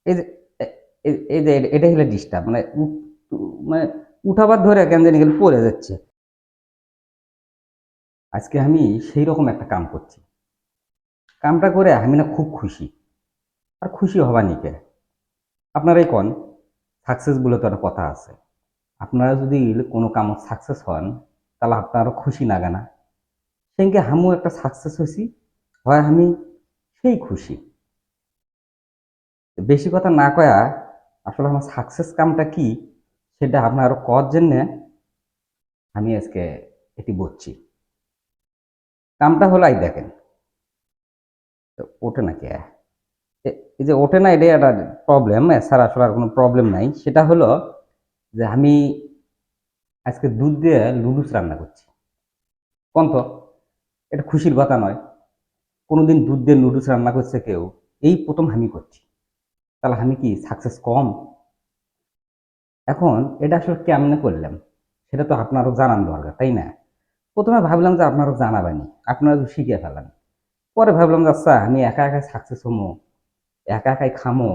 এই যে এই যে এটা হলো ডিস্টার্ব, মানে মানে উঠাবার ধরে কেন জানি গেলে পড়ে যাচ্ছে। আজকে আমি সেই রকম একটা কাম করছি। কামটা করে আমি না খুব খুশি। আর খুশি হবা নিকে আপনারাই কন, সাকসেস বলে তো একটা কথা আছে। আপনারা যদি কোনো কামত সাকসেস হন, তাহলে আপনারও খুশি লাগে না? সেদিনকে আমিও একটা সাকসেস হয়েছি, হয় আমি সেই খুশি। বেশি কথা না কয়া আসলে আমার সাকসেস কামটা কি সেটা আপনার আরো কর জন্যে আমি আজকে এটি বলছি। কামটা হলো এই দেখেন, তো ওঠে নাকি এই যে ওঠে না, এটাই একটা প্রবলেম। এছাড়া আসলে আর কোনো প্রবলেম নাই। সেটা হলো যে আমি আজকে দুধ দিয়ে লুডুস রান্না করছি। কোন তো এটা খুশির কথা নয়? কোনোদিন দুধ দিয়ে নুডলস রান্না করছে কেউ? এই প্রথম আমি করছি। তাহলে আমি কি সাকসেস কম? এখন এটা আসলে কেমনে করলাম সেটা তো আপনারও জানান দরকার, তাই না? প্রথমে ভাবলাম যে আপনারও জানাবেনি, আপনারা তো শিখে ফেলেন। পরে ভাবলাম যে আচ্ছা আমি একা একাই সাকসেস হমো, একা একাই খামো,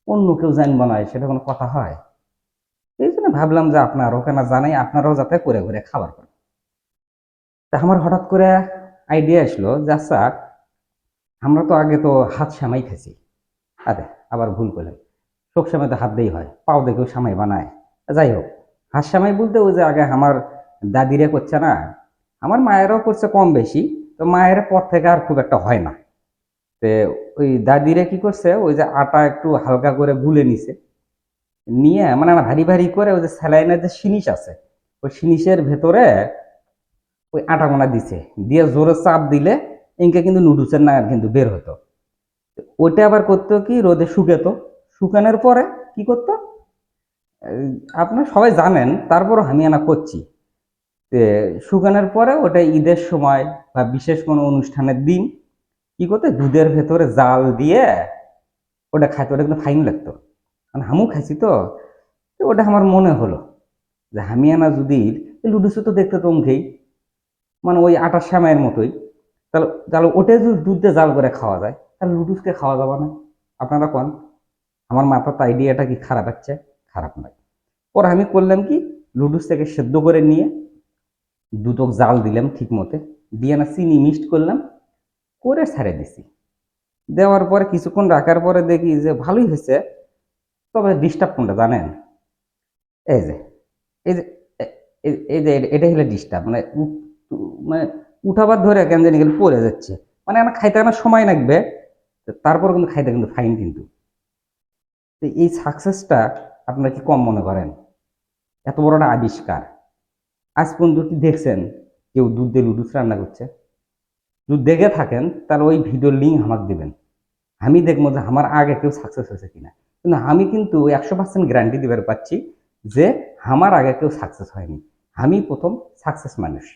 অন্য কেউ জানবো না, সেটা কোনো কথা হয়? এই জন্য ভাবলাম যে আপনারও কেন জানাই, আপনারাও যাতে করে করে খাবার পান। তা আমার হঠাৎ করে আইডিয়া আসলো যে আচ্ছা, আমরা তো আগে তো হাত সামাই খাইছি। আরে, আবার ভুল করলাম, সব সময় তো হাত দিয়েই হয়, পাও দেখেও সামাই বানায়। যাই হোক, হাত সামাই বলতে ওই যে আগে আমার দাদিরা করছে না, আমার মায়েরাও করছে কম বেশি। তো মায়ের পর থেকে আর খুব একটা হয় না। তো ওই দাদিরা কি করছে, ওই যে আটা একটু হালকা করে গুলে নিছে, নিয়ে মানে না ভারী ভারী করে ওই যে স্যালাইনের যে সিনিস আছে, ওই সিনিসের ভেতরে ওই আটা গোনা দিছে, দিয়ে জোরে চাপ দিলে ইনকে কিন্তু নুডলসের নাগার কিন্তু বের হতো। ওইটা আবার করতো কি, রোদে শুকাতো, শুকানোর পরে কি করতো, এই, আপনারা সবাই জানেন, তারপরও আমি আনা করছি। তে শুকানোর পরে ওটা ঈদের সময় বা বিশেষ কোনো অনুষ্ঠানের দিন কি করতে, দুধের ভেতরে জাল দিয়ে ওটা খাইতে, ওটা কিন্তু ফাইন লাগতো। মানে আমিও খাইছি তো। তো ওটা আমার মনে হলো যে আমি আনা যদি লুডুসে তো দেখতে তো অঙ্কেই, মানে ওই আটার সেমাইয়ের মতোই। তাহলে তাহলে ওটা যদি দুধ দিয়ে জাল করে খাওয়া যায়, তাহলে লুডুসকে খাওয়া যাবে না? আপনারা কোন, আমার মাথার তো আইডিয়াটা কি খারাপ হচ্ছে? খারাপ নয়। পরে আমি করলাম কি, লুডুস থেকে সেদ্ধ করে নিয়ে দুধক জাল দিলাম ঠিক মতে, দিয়ে না চিনি মিক্সড করলাম, করে ছেড়ে দিছি। দেওয়ার পরে কিছুক্ষণ রাখার পরে দেখি যে ভালোই হয়েছে। তবে ডিস্টার্ব কোনটা জানেন? এই যে এই যে এই যে এটা হলো ডিস্টার্ব, মানে মানে উঠাবার ধরে কেন জানি গেলে পড়ে যাচ্ছে। মানে আমার খাইতে আমার সময় লাগবে, তারপর কিন্তু খাইতে কিন্তু ফাইন কিন্তু। তো এই সাকসেসটা আপনারা কি কম মনে করেন? এত বড় একটা আবিষ্কার, আজ পর্যন্ত কি দেখছেন কেউ দুধ দিয়ে লুডুস রান্না করছে? যদি দেখে থাকেন তাহলে ওই ভিডিওর লিঙ্ক আমাকে দিবেন, আমি দেখবো যে আমার আগে কেউ সাকসেস হয়েছে কিনা। কিন্তু আমি কিন্তু 100% গ্যারান্টি দিবার পাচ্ছি যে আমার আগে কেউ সাকসেস হয়নি, আমি প্রথম সাকসেস মানুষ।